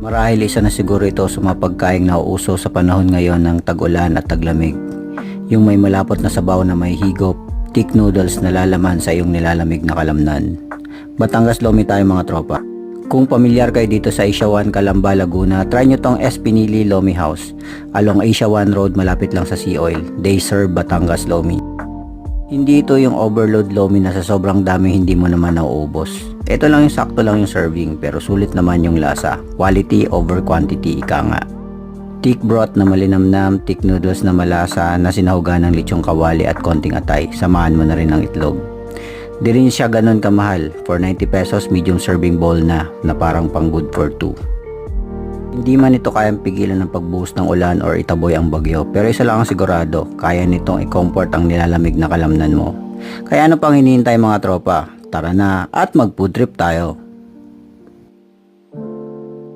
Marahil isa na siguro ito sa mga pagkaing nauuso sa panahon ngayon ng tag-ulan at taglamig. Yung may malapot na sabaw na may higop, thick noodles na lalaman sa iyong nilalamig na kalamnan. Batangas Lomi tayo mga tropa. Kung pamilyar kayo dito sa Asia 1 Calamba, Laguna, try nyo tong S. Pinili Lomi House. Along Asia 1 Road, malapit lang sa Sea Oil. They serve Batangas Lomi. Hindi ito yung overload Lomi na sa sobrang dami hindi mo naman nauubos. Ito lang yung sakto lang yung serving pero sulit naman yung lasa. Quality over quantity, ika nga. Thick broth na malinamnam, thick noodles na malasa na sinahugan ng lechong kawali at konting atay. Samahan mo na rin ng itlog. Di rin siya ganun kamahal. For 90 pesos, medium serving bowl na parang pang good for 2. Hindi man ito kayang pigilan ng pagbuhos ng ulan or itaboy ang bagyo, pero isa lang ang sigurado, kaya nitong i-comfort ang nilalamig na kalamnan mo. Kaya ano pang hinihintay mga tropa? Tara na at mag food trip tayo!